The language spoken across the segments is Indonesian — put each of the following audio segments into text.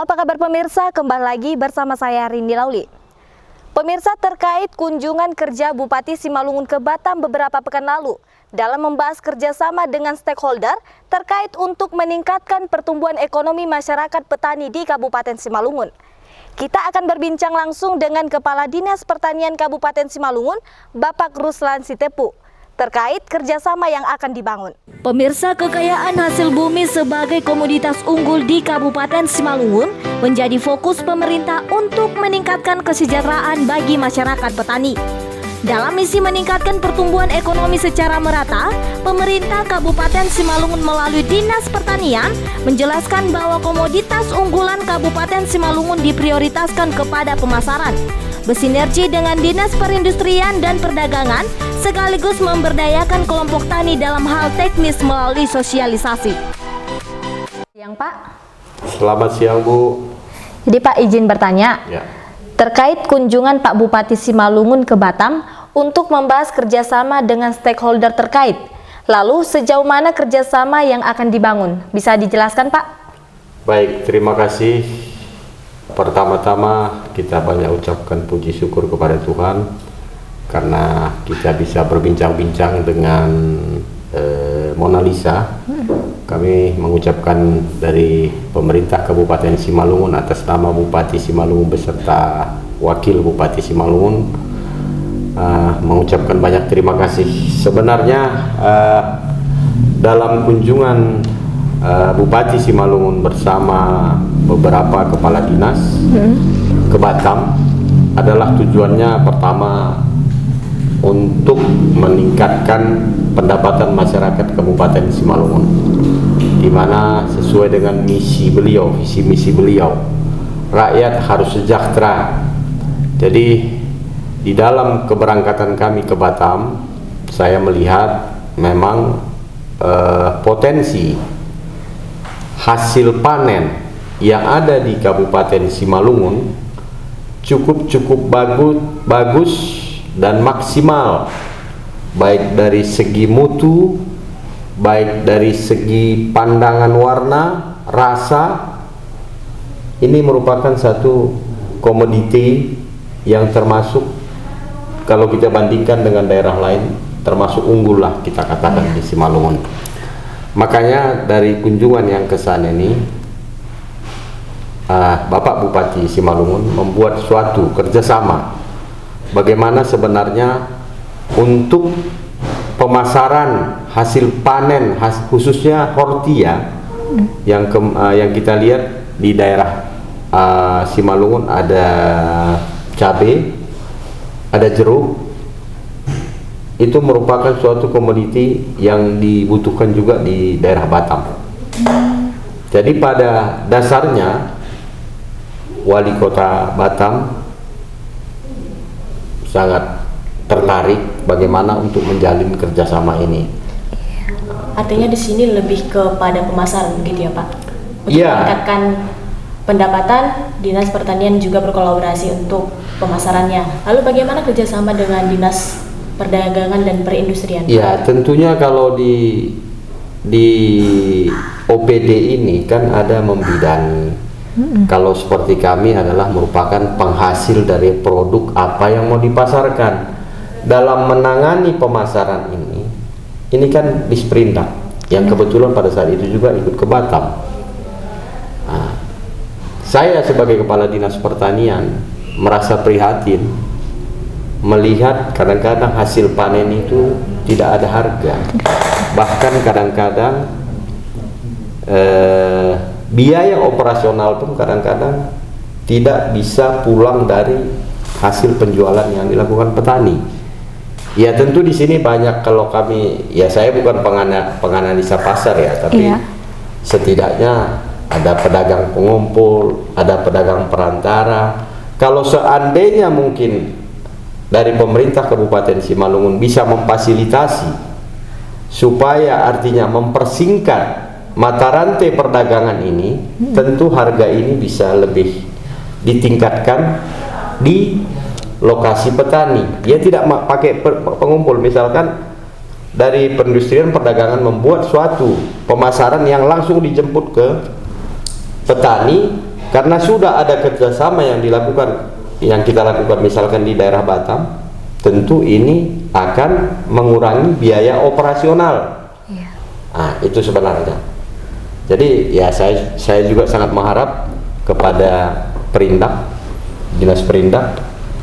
Halo, apa kabar pemirsa? Kembali lagi bersama saya Rindy Lauli. Pemirsa, terkait kunjungan kerja Bupati Simalungun ke Batam beberapa pekan lalu dalam membahas kerjasama dengan stakeholder terkait untuk meningkatkan pertumbuhan ekonomi masyarakat petani di Kabupaten Simalungun. Kita akan berbincang langsung dengan Kepala Dinas Pertanian Kabupaten Simalungun, Bapak Ruslan Sitepu, terkait kerjasama yang akan dibangun. Pemirsa, kekayaan hasil bumi sebagai komoditas unggul di Kabupaten Simalungun menjadi fokus pemerintah untuk meningkatkan kesejahteraan bagi masyarakat petani. Dalam misi meningkatkan pertumbuhan ekonomi secara merata, pemerintah Kabupaten Simalungun melalui Dinas Pertanian menjelaskan bahwa komoditas unggulan Kabupaten Simalungun diprioritaskan kepada pemasaran, bersinergi dengan Dinas Perindustrian dan Perdagangan, sekaligus memberdayakan kelompok tani dalam hal teknis melalui sosialisasi. Yang Pak. Selamat siang, Bu. Jadi Pak, izin bertanya. Ya. Terkait kunjungan Pak Bupati Simalungun ke Batam untuk membahas kerjasama dengan stakeholder terkait. Lalu sejauh mana kerjasama yang akan dibangun? Bisa dijelaskan, Pak? Baik, terima kasih. Pertama-tama kita banyak ucapkan puji syukur kepada Tuhan karena kita bisa berbincang-bincang dengan Mona Lisa. Kami mengucapkan dari pemerintah Kabupaten Simalungun atas nama Bupati Simalungun beserta Wakil Bupati Simalungun mengucapkan banyak terima kasih. Sebenarnya dalam kunjungan Bupati Simalungun bersama beberapa kepala dinas ke Batam adalah tujuannya pertama untuk meningkatkan pendapatan masyarakat Kabupaten Simalungun, di mana sesuai dengan misi beliau, visi misi beliau, rakyat harus sejahtera. Jadi di dalam keberangkatan kami ke Batam, saya melihat memang potensi hasil panen yang ada di Kabupaten Simalungun cukup bagus dan maksimal, baik dari segi mutu, baik dari segi pandangan warna, rasa. Ini merupakan satu komoditi yang termasuk, kalau kita bandingkan dengan daerah lain, termasuk unggul lah kita katakan di Simalungun. Makanya dari kunjungan yang ke sana ini, Bapak Bupati Simalungun membuat suatu kerjasama bagaimana sebenarnya untuk pemasaran hasil panen, khususnya hortia yang kita lihat di daerah Simalungun, ada cabai, ada jeruk. Itu merupakan suatu komoditi yang dibutuhkan juga di daerah Batam. Jadi pada dasarnya Wali Kota Batam sangat tertarik bagaimana untuk menjalin kerjasama ini. Artinya di sini lebih kepada pemasaran begitu ya Pak? Untuk Iya. meningkatkan pendapatan, Dinas Pertanian juga berkolaborasi untuk pemasarannya. Lalu bagaimana kerjasama dengan Dinas Perdagangan dan Perindustrian? Ya, tentunya kalau di OPD ini kan ada membidangi. Kalau seperti kami adalah merupakan penghasil dari produk apa yang mau dipasarkan. Dalam menangani pemasaran ini kan Disperindak yang kebetulan pada saat itu juga ikut ke Batam. Nah, saya sebagai Kepala Dinas Pertanian merasa prihatin melihat kadang-kadang hasil panen itu tidak ada harga, bahkan kadang-kadang biaya operasional pun kadang-kadang tidak bisa pulang dari hasil penjualan yang dilakukan petani. Ya tentu di sini banyak, kalau kami, ya saya bukan penganalisa pasar ya, tapi setidaknya ada pedagang pengumpul, ada pedagang perantara. Kalau seandainya mungkin dari pemerintah Kabupaten Simalungun bisa memfasilitasi supaya artinya mempersingkat mata rantai perdagangan ini, tentu harga ini bisa lebih ditingkatkan di lokasi petani. Dia tidak pakai pengumpul. Misalkan dari perindustrian perdagangan membuat suatu pemasaran yang langsung dijemput ke petani, karena sudah ada kerjasama yang kita lakukan misalkan di daerah Batam, tentu ini akan mengurangi biaya operasional. Nah, itu sebenarnya. Jadi ya saya juga sangat mengharap kepada Perindak, Dinas Perindak,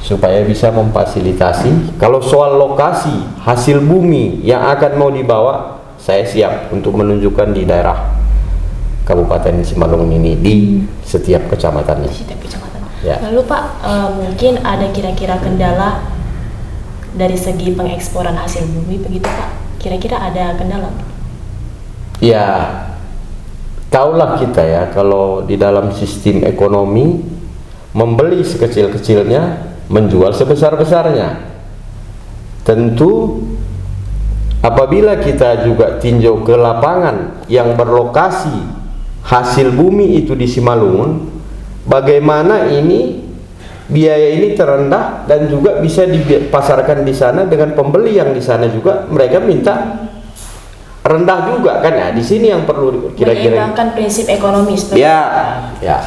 supaya bisa memfasilitasi kalau soal lokasi hasil bumi yang akan mau dibawa, saya siap untuk menunjukkan di daerah Kabupaten Simalungun ini di setiap kecamatannya. Setiap kecamatan. Ya. Lalu Pak, mungkin ada kira-kira kendala dari segi pengeksporan hasil bumi begitu Pak? Kira-kira ada kendala? Ya, tahulah kita ya, kalau di dalam sistem ekonomi membeli sekecil-kecilnya, menjual sebesar-besarnya. Tentu apabila kita juga tinjau ke lapangan yang berlokasi hasil bumi itu di Simalungun, bagaimana ini biaya ini terendah dan juga bisa dipasarkan di sana dengan pembeli yang di sana juga mereka minta rendah juga kan ya. Di sini yang perlu kira-kira menyeimbangkan prinsip ekonomi seperti ya.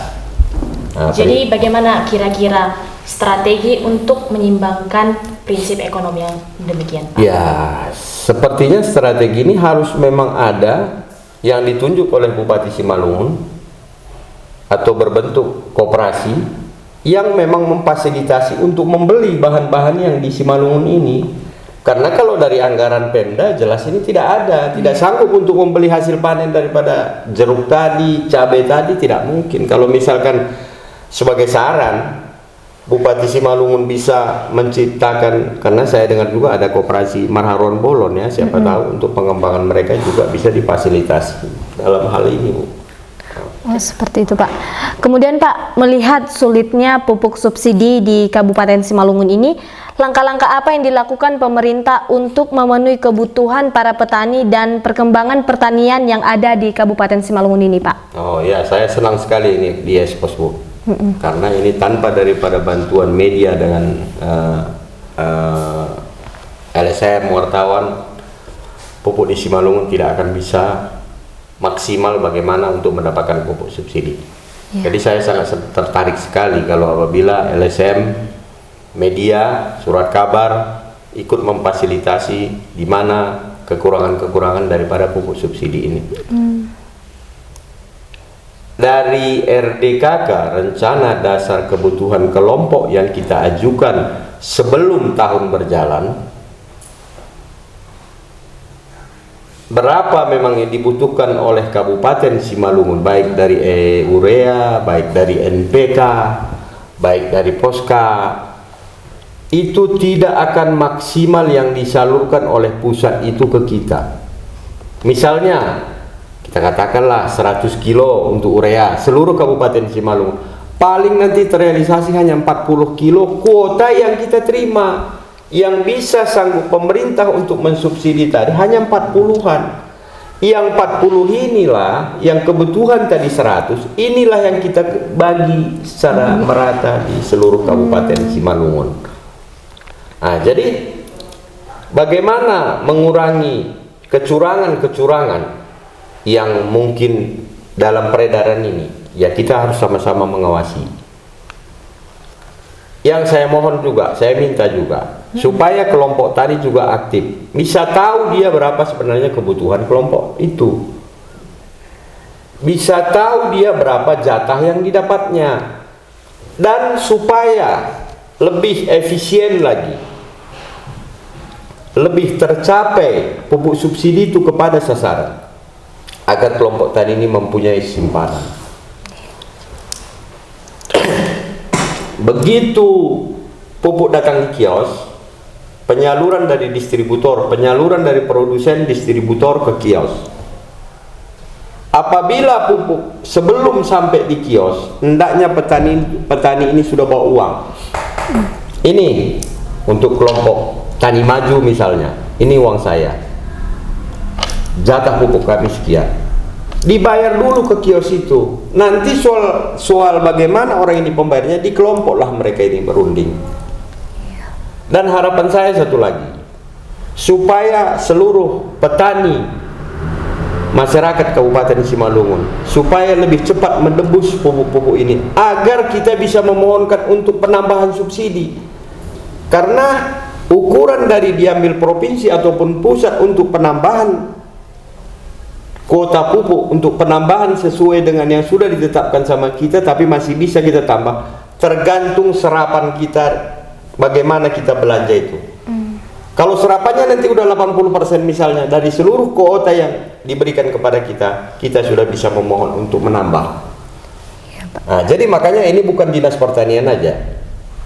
Nah, jadi bagaimana kira-kira strategi untuk menyeimbangkan prinsip ekonomi yang demikian Pak? Ya, sepertinya strategi ini harus memang ada yang ditunjuk oleh Bupati Simalungun atau berbentuk koperasi yang memang memfasilitasi untuk membeli bahan-bahan yang di Simalungun ini. Karena kalau dari anggaran Pemda jelas ini tidak ada, tidak sanggup untuk membeli hasil panen daripada jeruk tadi, cabai tadi, tidak mungkin. Kalau misalkan sebagai saran Bupati Simalungun bisa menciptakan, karena saya dengar juga ada koperasi Marharon Bolon ya, siapa tahu untuk pengembangan mereka juga bisa difasilitasi dalam hal ini, Bu. Oh, seperti itu Pak. Kemudian Pak, melihat sulitnya pupuk subsidi di Kabupaten Simalungun ini, langkah-langkah apa yang dilakukan pemerintah untuk memenuhi kebutuhan para petani dan perkembangan pertanian yang ada di Kabupaten Simalungun ini Pak? Oh ya, saya senang sekali ini di Expos, Bu. Karena ini tanpa daripada bantuan media dengan LSM, wartawan, pupuk di Simalungun tidak akan bisa maksimal bagaimana untuk mendapatkan pupuk subsidi. Jadi saya sangat tertarik sekali kalau apabila LSM, media, surat kabar ikut memfasilitasi di mana kekurangan-kekurangan daripada pupuk subsidi ini. Dari RDKK, rencana dasar kebutuhan kelompok yang kita ajukan sebelum tahun berjalan, berapa memang yang dibutuhkan oleh Kabupaten Simalungun, baik dari urea, baik dari NPK, baik dari Poska, itu tidak akan maksimal yang disalurkan oleh pusat itu ke kita. Misalnya kita katakanlah 100 kilo untuk urea seluruh Kabupaten Simalungun, paling nanti terrealisasi hanya 40 kilo kuota yang kita terima. Yang bisa sanggup pemerintah untuk mensubsidi tadi hanya 40-an. Yang 40 inilah yang kebutuhan tadi 100, inilah yang kita bagi secara merata di seluruh Kabupaten Simalungun. Nah, jadi bagaimana mengurangi kecurangan-kecurangan yang mungkin dalam peredaran ini? Ya, kita harus sama-sama mengawasi. Yang saya mohon juga, saya minta juga supaya kelompok tani juga aktif, bisa tahu dia berapa sebenarnya kebutuhan kelompok itu, bisa tahu dia berapa jatah yang didapatnya, dan supaya lebih efisien lagi, lebih tercapai pupuk subsidi itu kepada sasaran, agar kelompok tani ini mempunyai simpanan. Begitu pupuk datang di kios, penyaluran dari distributor, penyaluran dari produsen distributor ke kios. Apabila pupuk sebelum sampai di kios, hendaknya petani ini sudah bawa uang. Ini untuk kelompok tani maju misalnya, ini uang saya, jatah pupuk kami sekian. Dibayar dulu ke kios itu. Nanti soal bagaimana orang ini pembayarnya, di kelompok lah mereka ini berunding. Dan harapan saya satu lagi, supaya seluruh petani masyarakat Kabupaten Simalungun supaya lebih cepat menebus pupuk-pupuk ini agar kita bisa memohonkan untuk penambahan subsidi, karena ukuran dari diambil provinsi ataupun pusat untuk penambahan kuota pupuk, untuk penambahan sesuai dengan yang sudah ditetapkan sama kita, tapi masih bisa kita tambah, tergantung serapan kita, bagaimana kita belanja itu. Kalau serapannya nanti udah 80% misalnya dari seluruh kuota yang diberikan kepada kita, kita sudah bisa memohon untuk menambah. Nah, jadi makanya ini bukan Dinas Pertanian aja,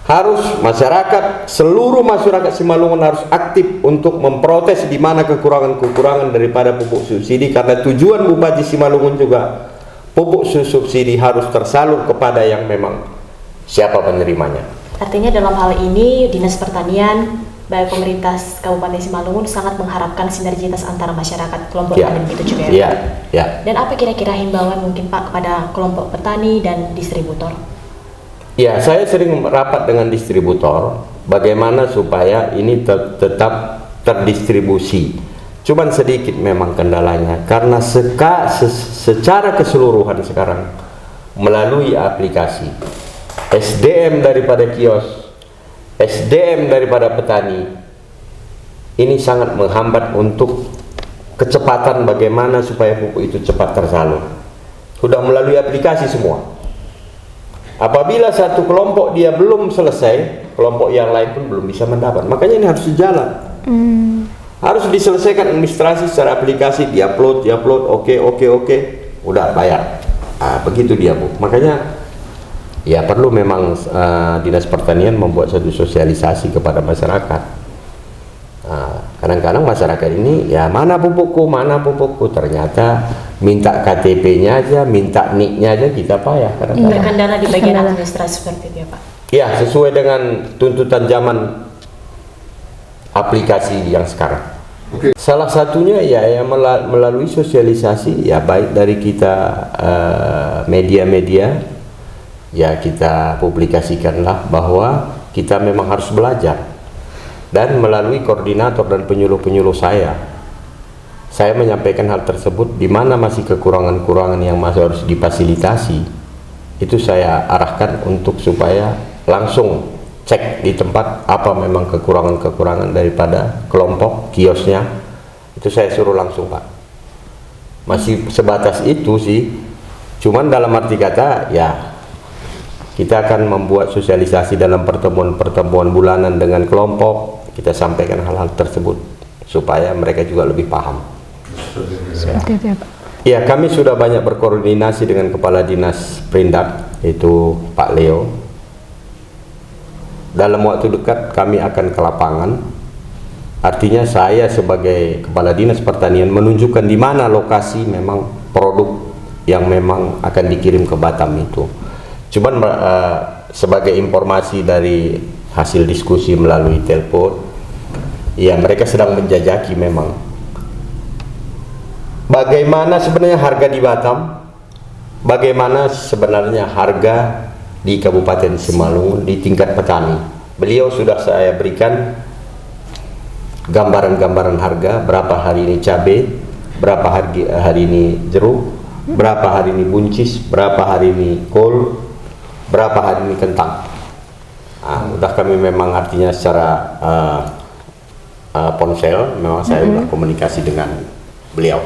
harus masyarakat, seluruh masyarakat Simalungun harus aktif untuk memprotes di mana kekurangan-kekurangan daripada pupuk subsidi, karena tujuan Bupati Simalungun juga pupuk subsidi harus tersalur kepada yang memang siapa penerimanya. Artinya dalam hal ini Dinas Pertanian, baik pemerintah Kabupaten Simalungun sangat mengharapkan sinergitas antara masyarakat, kelompok tani begitu juga ya. Ya. Dan apa kira-kira himbauan mungkin Pak kepada kelompok petani dan distributor? Ya, saya sering rapat dengan distributor bagaimana supaya ini tetap terdistribusi. Cuman sedikit memang kendalanya karena secara keseluruhan sekarang melalui aplikasi, SDM daripada kios, SDM daripada petani ini sangat menghambat untuk kecepatan bagaimana supaya pupuk itu cepat tersalur. Sudah melalui aplikasi semua. Apabila satu kelompok dia belum selesai, kelompok yang lain pun belum bisa mendapat. Makanya ini harus sejalan. Harus diselesaikan administrasi secara aplikasi, diupload, oke, udah bayar. Begitu dia, Bu. Makanya ya perlu memang Dinas Pertanian membuat satu sosialisasi kepada masyarakat. Kadang-kadang masyarakat ini ya mana pupukku, ternyata minta KTP-nya aja, minta NIK-nya aja kita payah kadang-kadang. Terkendala di bagian administrasi seperti itu ya Pak? Ya, sesuai dengan tuntutan zaman aplikasi yang sekarang. Salah satunya ya melalui sosialisasi ya, baik dari kita media-media ya, kita publikasikanlah bahwa kita memang harus belajar. Dan melalui koordinator dan penyuluh-penyuluh saya menyampaikan hal tersebut, di mana masih kekurangan-kekurangan yang masih harus difasilitasi, itu saya arahkan untuk supaya langsung cek di tempat apa memang kekurangan-kekurangan daripada kelompok kiosnya, itu saya suruh langsung, Pak. Masih sebatas itu sih, cuman dalam arti kata ya kita akan membuat sosialisasi dalam pertemuan-pertemuan bulanan dengan kelompok, kita sampaikan hal-hal tersebut supaya mereka juga lebih paham. Seperti itu ya Pak. Ya, kami sudah banyak berkoordinasi dengan Kepala Dinas Perindak, itu Pak Leo. Dalam waktu dekat kami akan ke lapangan. Artinya saya sebagai Kepala Dinas Pertanian menunjukkan di mana lokasi memang produk yang memang akan dikirim ke Batam itu. Cuman sebagai informasi dari hasil diskusi melalui telepon, ya mereka sedang menjajaki memang bagaimana sebenarnya harga di Batam, bagaimana sebenarnya harga di Kabupaten Simalungun di tingkat petani. Beliau sudah saya berikan gambaran-gambaran harga, berapa hari ini cabai, berapa hari ini jeruk, berapa hari ini buncis, berapa hari ini kol, berapa hari ini kentang. Udah kami memang artinya secara ponsel memang saya udah komunikasi dengan beliau.